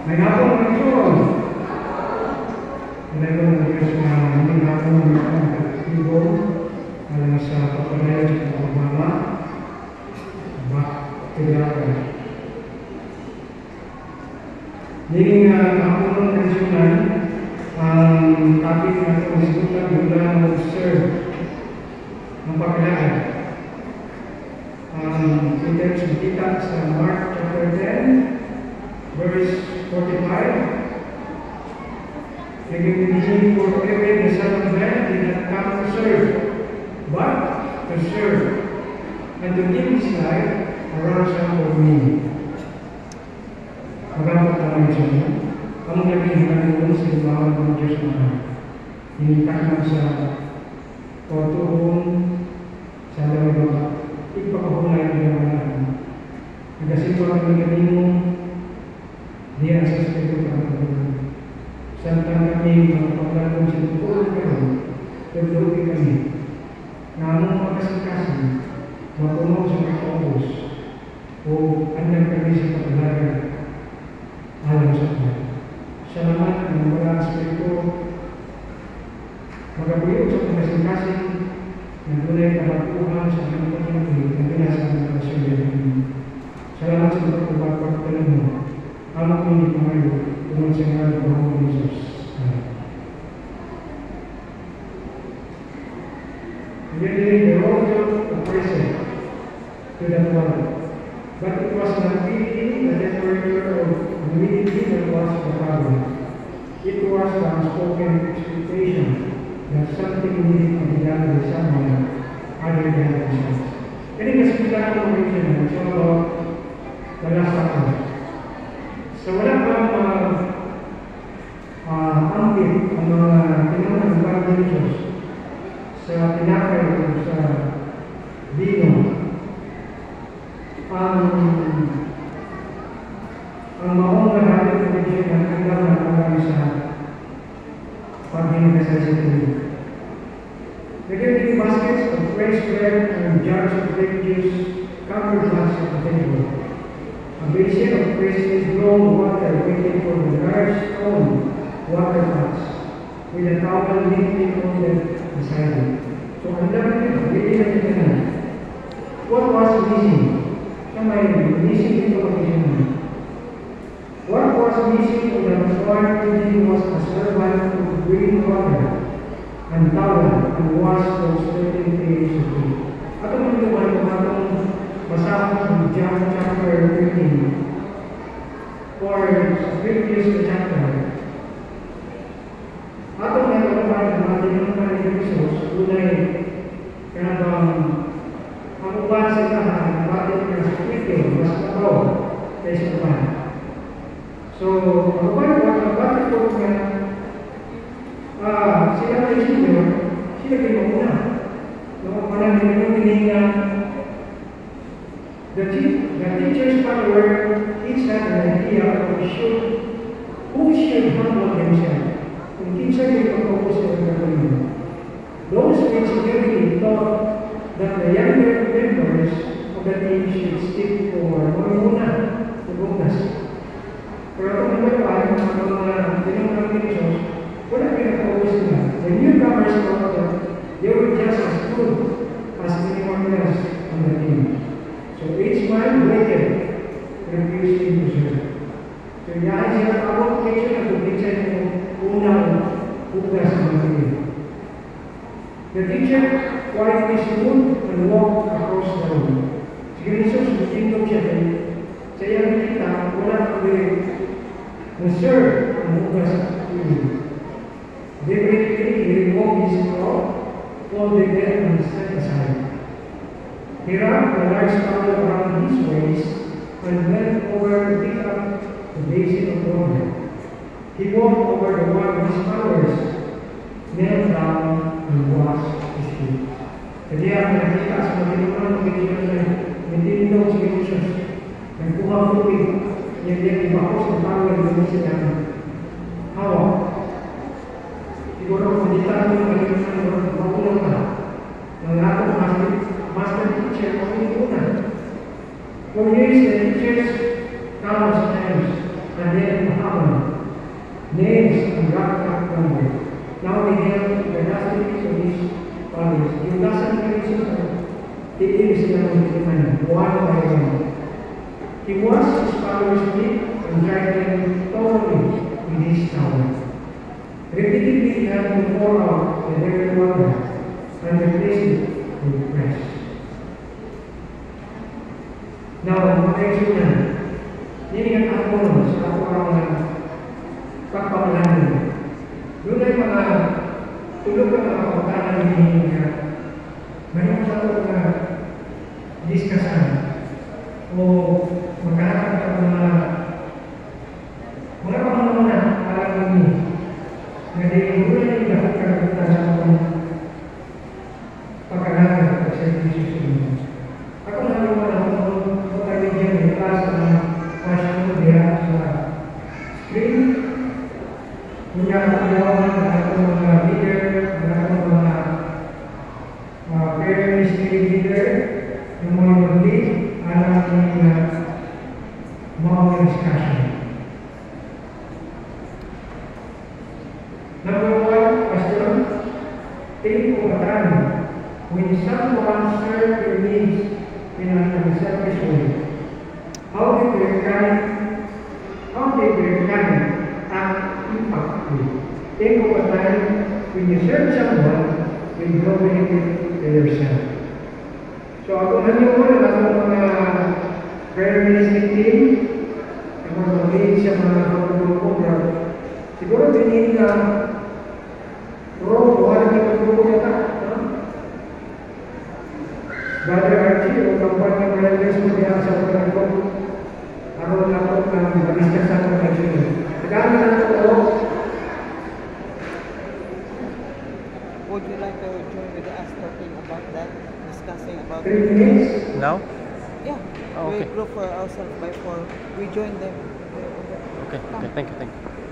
May hapon ng Diyos. May hapon ng Diyos na hindi hapon ng Ibo alang sa papalaya sa pagmama bakteriyal. Ninging hapon ng tradisyonal ang topic na ito disikutan mula mag-serve ng pagkalaan. Kita kita sa Mark chapter 10 verse 45. Naging for every the Son of Man did not come to serve, but to serve, and to give his life a ransom for me. Maraming pagkakamay sa inyo. Ang naging hanggang sa ibahan ng Diyos na hinitakman sa pagtuon sa lawa. Ipakahulay ng mga nagasipa ng kanino diyan sa Espiritu Santo. Santang kami magpapaglalong sa tutuloy kami, tutuloy kami, na among makasangkasan, mapuno sa makaubos, o andang kami sa paglaga alam sa Diyos. Salamat ng mga Espiritu, magabuyog sa pagkasangkasin, na tunay kabakuhan sa aming pagkakit na pinasa ng kasulyan namin. Salamat sa pagkakapagpalan mo. Alam ko hindi pangayo, tunod sa ngalan ng Panginoon Jesus. Giving the role of person to the world. But it was not really the temperature of humility that was the problem. It was the unspoken expectation that something needed to be done by someone other than themselves. Ini kesimpulan original, contoh dalam satu. Sebenarnya hampir tinanong ng Panginoon Diyos sa tinapay o sa bino ang maong natin ng Diyos na hanggang nakagami sa paghinagasa sa tuloy. Nagiging baskets of fresh bread and jars of grape juice covered glass at the table. A basin of freshly drawn water waiting for the large stone water pots with a towel neatly folded beside it. So, ang dami nito, hindi natin na. What was missing? Missing ito pag-isip. What was missing in the foreign reading was a servant to bring water and towel and wash those 13 pages of food. At ang mga itong basahon sa John chapter 13 or sa previous chapter. At ang mga tinanong ni Jesus, tunay kanabang ang uban sa tahan, bakit ka sa kwento, mas mabaw kaysa uban. So, ang uban, bakit po nga sila ay senior, sila kayo mauna. Noong panang hinihinga the teacher's follower each had an idea of who should humble themselves. Kung kinsa yung pag-focus sa pagkakalino. Those which clearly thought that the younger members of the team should stick for muna, tubunas. Pero kung nagpapay, mga tinanong ng Diyos, wala pinag-focus nila. The newcomers thought that they were just as good as anyone else on the team. So each man waited, refusing to serve. So yahay siya ang application na tuminsan yung unang bukas ng team. The teacher quietly stood and walked across the room. Si Jesus, nagtindog siya kayo. Sa iyang kita, wala kundi na-serve ang bukas ng team. Deliberately, he removed his cloth, folded it, and set aside. He wrapped a large towel around his waist and bent over to pick up the basin of water. He walked over the one of his followers, knelt down, and washed his feet. Jadi ang nakita sa mga tinutulong ng nitindog si Jesus, nagkuha tubig, niya ibakos ng tawag ng siya hawak. Siguro kung hindi tayo ng kalimutan, makulong ka. Ang atong master teacher, kung hindi una. For years, the teachers countless times and then Muhammad, names and rock number. Now we have the dynasties of these fathers. Yung nasa Christ, iilis sila ng one by one. He wants his followers to meet and drive them totally in his tower. Repeatedly he had to pour out the living water and replace it with fresh. Now, protection na. Hindi nga ako sa ako ang pagpapalanan. Doon ay mga tulog ang mga kapatanan ni mayroon sa ito na diskasan o magkakaroon ka mga pangalaman para kami na di mula yung dapat kagabutan sa akong pagkakaroon sa servisyo sa inyo. Ako na naman ako kaibigan ng klasa na pasyon diya sa screen. Kunya ako yawan na ako mga leader, na ako mga prayer ministry leader, yung mga mag-lead, alam ng mga discussion. Number one, Pastor, take over when someone serves your needs in an unselfish way. How did their kind act impactful? Take over time when you serve someone with no benefit to yourself. So ako nangyawin ang mga prayer ministry team, ang mga mag-lead sa mga program. Siguro pinili ka wala ka pag-grupo yata. Brother Archie, o kampanya ng brothers mo diyan sa pagkakot, aron na ako ng mag-iskas sa pagkakot. Nagano na ako. Would you like to join with us talking about that, discussing about 3 minutes? Now? Yeah, Oh, okay. we group for ourselves by 4. We join them. Okay, thank you.